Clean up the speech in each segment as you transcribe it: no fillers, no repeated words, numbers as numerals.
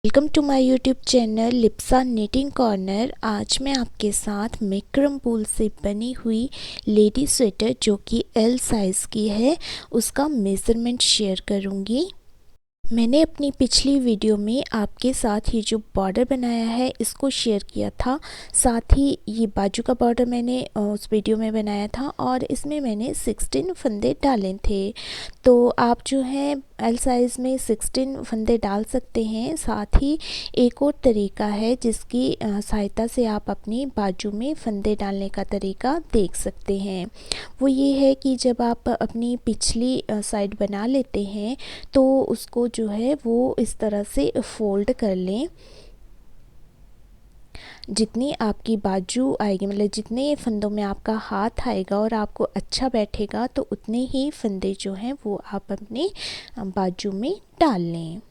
Welcome to my YouTube channel Lipsa knitting corner. आज मैं आपके साथ मैक्रम वूल से बनी हुई लेडी स्वेटर जो कि एल साइज़ की है उसका मेज़रमेंट शेयर करूंगी। मैंने अपनी पिछली वीडियो में आपके साथ ये जो बॉर्डर बनाया है इसको शेयर किया था, साथ ही ये बाजू का बॉर्डर मैंने उस वीडियो में बनाया था और इसमें मैंने 16 फंदे डाले थे। तो आप जो है एल साइज़ में 16 फंदे डाल सकते हैं। साथ ही एक और तरीका है जिसकी सहायता से आप अपनी बाजू में फंदे डालने का तरीका देख सकते हैं। वो ये है कि जब आप अपनी पिछली साइड बना लेते हैं तो उसको जो है वो इस तरह से फोल्ड कर लें। जितनी आपकी बाजू आएगी, मतलब जितने फंदों में आपका हाथ आएगा और आपको अच्छा बैठेगा तो उतने ही फंदे जो हैं वो आप अपने बाजू में डाल लें।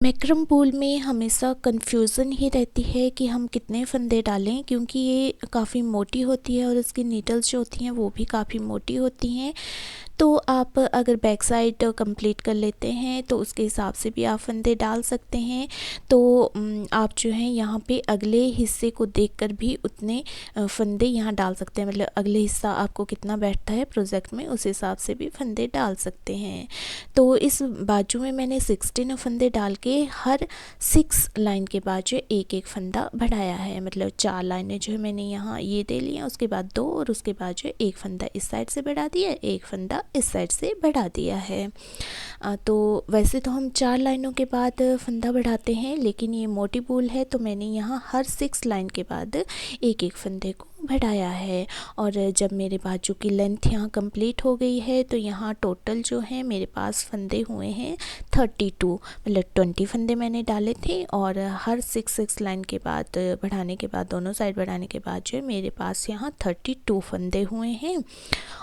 मैक्रम वूल में हमेशा कन्फ्यूज़न ही रहती है कि हम कितने फंदे डालें, क्योंकि ये काफ़ी मोटी होती है और इसकी नीडल्स जो होती हैं वो भी काफ़ी मोटी होती हैं। तो आप अगर बैक साइड कंप्लीट कर लेते हैं तो उसके हिसाब से भी आप फंदे डाल सकते हैं। तो आप जो है यहाँ पे अगले हिस्से को देखकर भी उतने फंदे यहाँ डाल सकते हैं, मतलब अगले हिस्सा आपको कितना बैठता है प्रोजेक्ट में उस हिसाब से भी फंदे डाल सकते हैं। तो इस बाजू में मैंने 16 फंदे डाल के हर 6 लाइन के बाद जो एक एक फंदा बढ़ाया है, मतलब 4 लाइनें जो है मैंने यहाँ ये दे ली हैं, उसके बाद 2 और उसके बाद जो एक फंदा इस साइड से बढ़ा दिया, एक फंदा इस साइड से बढ़ा दिया है। तो वैसे तो हम 4 लाइनों के बाद फंदा बढ़ाते हैं, लेकिन ये मोटी वूल है तो मैंने यहाँ हर 6 लाइन के बाद एक एक फंदे को बढ़ाया है। और जब मेरे बाजू की लेंथ यहाँ कंप्लीट हो गई है तो यहाँ टोटल जो है मेरे पास फंदे हुए हैं 32, मतलब 20 फंदे मैंने डाले थे और हर 6 लाइन के बाद बढ़ाने के बाद, दोनों साइड बढ़ाने के बाद जो है मेरे पास यहाँ 32 फंदे हुए हैं।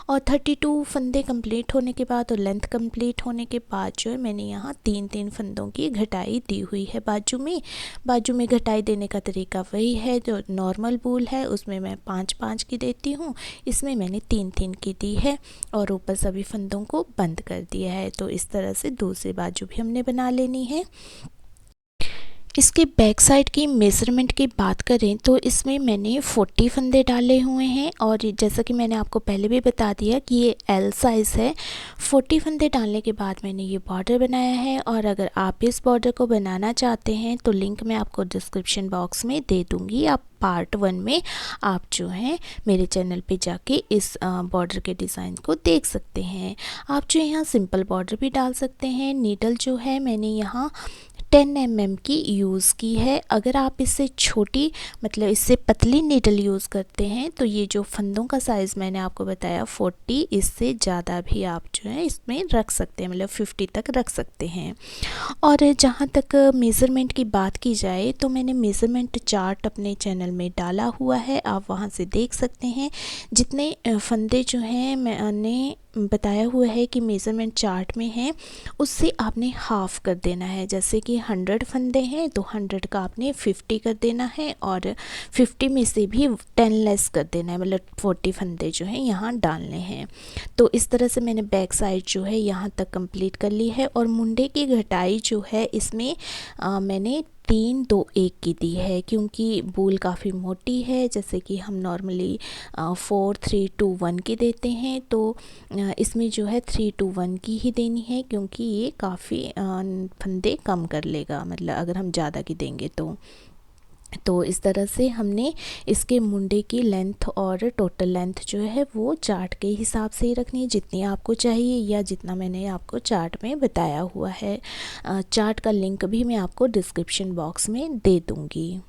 और 32 फंदे कंप्लीट होने के बाद और लेंथ कंप्लीट होने के बाद जो है मैंने यहाँ 3-3 फंदों की घटाई दी हुई है बाजू में घटाई देने का तरीका वही है जो नॉर्मल वूल है, उसमें मैं 5-5 की देती हूँ, इसमें मैंने 3-3 की दी है और ऊपर सभी फंदों को बंद कर दिया है। तो इस तरह से दूसरी बाजू भी हमने बना लेनी है। इसके बैक साइड की मेज़रमेंट की बात करें तो इसमें मैंने 40 फंदे डाले हुए हैं और जैसा कि मैंने आपको पहले भी बता दिया कि ये एल साइज़ है। 40 फंदे डालने के बाद मैंने ये बॉर्डर बनाया है और अगर आप इस बॉर्डर को बनाना चाहते हैं तो लिंक मैं आपको डिस्क्रिप्शन बॉक्स में दे दूँगी। आप पार्ट 1 में आप जो है मेरे चैनल पे जाके इस बॉर्डर के डिज़ाइन को देख सकते हैं। आप जो यहाँ सिंपल बॉर्डर भी डाल सकते हैं। नीडल जो है मैंने यहाँ 10 mm की यूज़ की है। अगर आप इससे छोटी, मतलब इससे पतली नीडल यूज़ करते हैं तो ये जो फंदों का साइज़ मैंने आपको बताया 40, इससे ज़्यादा भी आप जो है इसमें रख सकते हैं, मतलब 50 तक रख सकते हैं। और जहाँ तक मेज़रमेंट की बात की जाए तो मैंने मेज़रमेंट चार्ट अपने चैनल में डाला हुआ है, आप वहाँ से देख सकते हैं। जितने फंदे जो हैं मैंने बताया हुआ है कि मेज़रमेंट चार्ट में है, उससे आपने हाफ़ कर देना है। जैसे कि 100 फंदे हैं तो 100 का आपने 50 कर देना है और 50 में से भी 10 लेस कर देना है, मतलब 40 फंदे जो हैं यहाँ डालने हैं। तो इस तरह से मैंने बैक साइड जो है यहाँ तक कंप्लीट कर ली है। और मुंडे की घटाई जो है इसमें मैंने 3-2-1 की दी है, क्योंकि वूल काफ़ी मोटी है। जैसे कि हम नॉर्मली 4-3-2-1 की देते हैं, तो इसमें जो है 3-2-1 की ही देनी है, क्योंकि ये काफ़ी फंदे कम कर लेगा, मतलब अगर हम ज़्यादा की देंगे तो इस तरह से हमने इसके मुंडे की लेंथ और टोटल लेंथ जो है वो चार्ट के हिसाब से ही रखनी है, जितनी आपको चाहिए या जितना मैंने आपको चार्ट में बताया हुआ है। चार्ट का लिंक भी मैं आपको डिस्क्रिप्शन बॉक्स में दे दूँगी।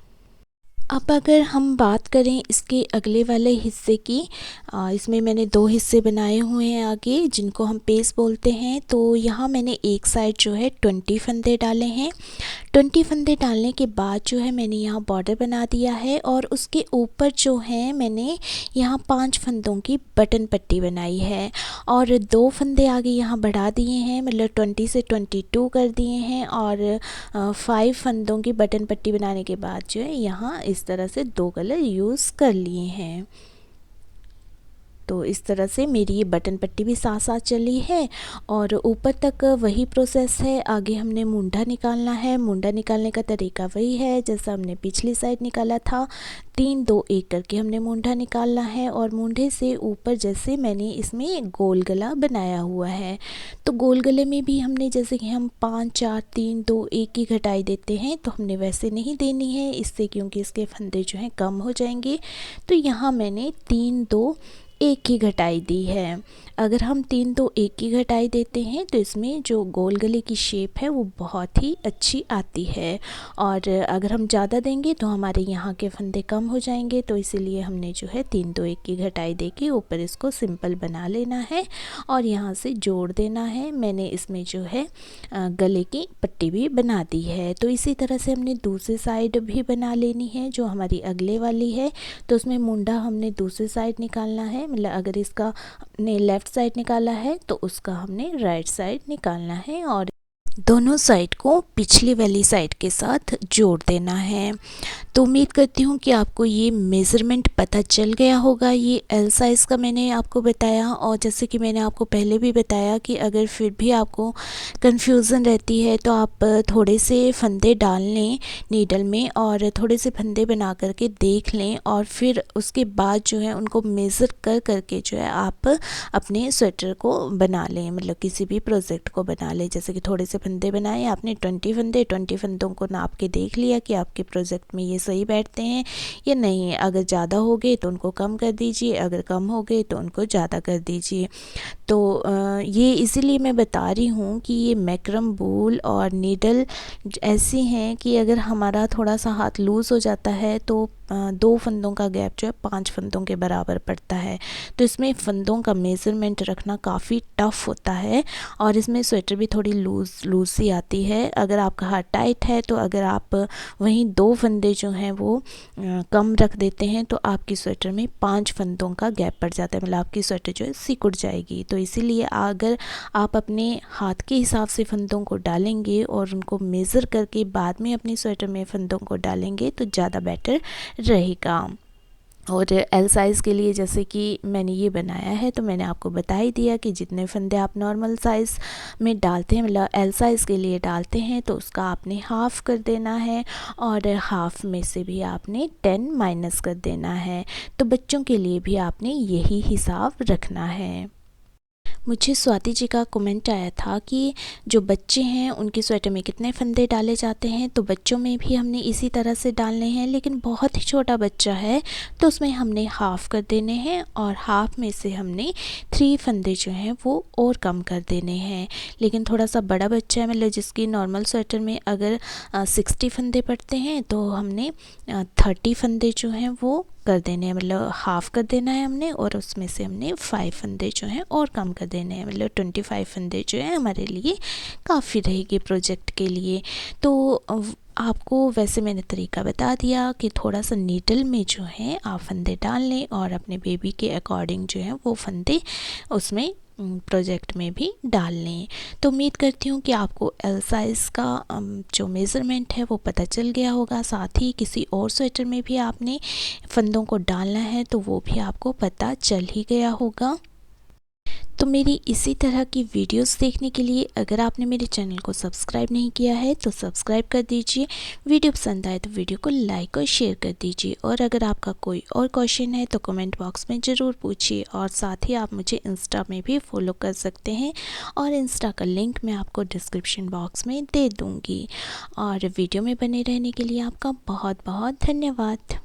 अब अगर हम बात करें इसके अगले वाले हिस्से की, इसमें मैंने 2 हिस्से बनाए हुए हैं आगे, जिनको हम पेस बोलते हैं। तो यहाँ मैंने एक साइड जो है 20 फंदे डाले हैं। 20 फंदे डालने के बाद जो है मैंने यहाँ बॉर्डर बना दिया है और उसके ऊपर जो है मैंने यहाँ 5 फंदों की बटन पट्टी बनाई है और 2 फंदे आगे यहाँ बढ़ा दिए हैं, मतलब 20 से 22 कर दिए हैं। और 5 फंदों की बटन पट्टी बनाने के बाद जो है यहाँ इस तरह से 2 कलर यूज़ कर लिए हैं। तो इस तरह से मेरी ये बटन पट्टी भी साथ साथ चली है और ऊपर तक वही प्रोसेस है। आगे हमने मुंडा निकालना है। मुंडा निकालने का तरीका वही है जैसा हमने पिछली साइड निकाला था। 3 2 1 करके हमने मुंडा निकालना है और मुंडे से ऊपर जैसे मैंने इसमें गोल गला बनाया हुआ है, तो गोल गले में भी हमने जैसे कि हम 5 4 3 2 1 की घटाई देते हैं, तो हमने वैसे नहीं देनी है इससे, क्योंकि इसके फंदे जो हैं कम हो जाएंगे। तो यहाँ मैंने 3 2 1 की घटाई दी है। अगर हम 3 2 1 की घटाई देते हैं तो इसमें जो गोल गले की शेप है वो बहुत ही अच्छी आती है, और अगर हम ज़्यादा देंगे तो हमारे यहाँ के फंदे कम हो जाएंगे। तो इसीलिए हमने जो है 3 2 1 की घटाई दे के ऊपर इसको सिंपल बना लेना है और यहाँ से जोड़ देना है। मैंने इसमें जो है गले की पट्टी भी बना दी है। तो इसी तरह से हमने दूसरी साइड भी बना लेनी है जो हमारी अगले वाली है। तो उसमें मुंडा हमने दूसरी साइड निकालना है, मतलब अगर इसका हमने लेफ़्ट साइड निकाला है तो उसका हमने राइट साइड निकालना है और दोनों साइड को पिछली वाली साइड के साथ जोड़ देना है। तो उम्मीद करती हूँ कि आपको ये मेज़रमेंट पता चल गया होगा। ये एल साइज़ का मैंने आपको बताया, और जैसे कि मैंने आपको पहले भी बताया कि अगर फिर भी आपको कन्फ्यूज़न रहती है तो आप थोड़े से फंदे डाल लें नीडल में और थोड़े से फंदे बना करके देख लें, और फिर उसके बाद जो है उनको मेज़र कर करके जो है आप अपने स्वेटर को बना लें, मतलब किसी भी प्रोजेक्ट को बना लें। जैसे कि थोड़े से फंदे बनाए आपने 20 फंदों को नाप के देख लिया कि आपके प्रोजेक्ट में ये सही बैठते हैं या नहीं। अगर ज़्यादा हो गए तो उनको कम कर दीजिए, अगर कम हो गए तो उनको ज़्यादा कर दीजिए। तो ये इसीलिए मैं बता रही हूँ कि ये मैक्रम वूल और नीडल ऐसी हैं कि अगर हमारा थोड़ा सा हाथ लूज़ हो जाता है तो 2 फंदों का गैप जो है 5 फंदों के बराबर पड़ता है। तो इसमें फंदों का मेज़रमेंट रखना काफ़ी टफ़ होता है और इसमें स्वेटर भी थोड़ी लूज़ सी आती है। अगर आपका हाथ टाइट है तो अगर आप वहीं 2 फंदे जो हैं वो कम रख देते हैं तो आपकी स्वेटर में 5 फंदों का गैप पड़ जाता है, मतलब आपकी स्वेटर जो है सिकुड़ जाएगी। तो इसीलिए अगर आप अपने हाथ के हिसाब से फंदों को डालेंगे और उनको मेज़र करके बाद में अपनी स्वेटर में फंदों को डालेंगे तो ज़्यादा बेटर रहेगा। और एल साइज़ के लिए जैसे कि मैंने ये बनाया है तो मैंने आपको बता ही दिया कि जितने फंदे आप नॉर्मल साइज़ में डालते हैं, मतलब एल साइज़ के लिए डालते हैं, तो उसका आपने हाफ़ कर देना है और हाफ़ में से भी आपने 10 माइनस कर देना है। तो बच्चों के लिए भी आपने यही हिसाब रखना है। मुझे स्वाति जी का कमेंट आया था कि जो बच्चे हैं उनके स्वेटर में कितने फंदे डाले जाते हैं, तो बच्चों में भी हमने इसी तरह से डालने हैं, लेकिन बहुत ही छोटा बच्चा है तो उसमें हमने हाफ़ कर देने हैं और हाफ़ में से हमने 3 फंदे जो हैं वो और कम कर देने हैं। लेकिन थोड़ा सा बड़ा बच्चा है, मतलब जिसकी नॉर्मल स्वेटर में अगर 60 फंदे पड़ते हैं तो हमने 30 फंदे जो हैं वो कर देने हैं, मतलब हाफ़ कर देना है हमने, और उसमें से हमने 5 फंदे जो हैं और कम कर देने हैं, मतलब 25 फंदे जो हैं हमारे लिए काफ़ी रहेगी प्रोजेक्ट के लिए। तो आपको वैसे मैंने तरीका बता दिया कि थोड़ा सा नीडल में जो है आप फंदे डाल लें और अपने बेबी के अकॉर्डिंग जो है वो फंदे उसमें प्रोजेक्ट में भी डाल लें। तो उम्मीद करती हूँ कि आपको एल साइज़ का जो मेज़रमेंट है वो पता चल गया होगा। साथ ही किसी और स्वेटर में भी आपने फंदों को डालना है तो वो भी आपको पता चल ही गया होगा। तो मेरी इसी तरह की वीडियोस देखने के लिए अगर आपने मेरे चैनल को सब्सक्राइब नहीं किया है तो सब्सक्राइब कर दीजिए। वीडियो पसंद आए तो वीडियो को लाइक और शेयर कर दीजिए, और अगर आपका कोई और क्वेश्चन है तो कमेंट बॉक्स में ज़रूर पूछिए। और साथ ही आप मुझे इंस्टा में भी फॉलो कर सकते हैं और इंस्टा का लिंक मैं आपको डिस्क्रिप्शन बॉक्स में दे दूँगी। और वीडियो में बने रहने के लिए आपका बहुत बहुत धन्यवाद।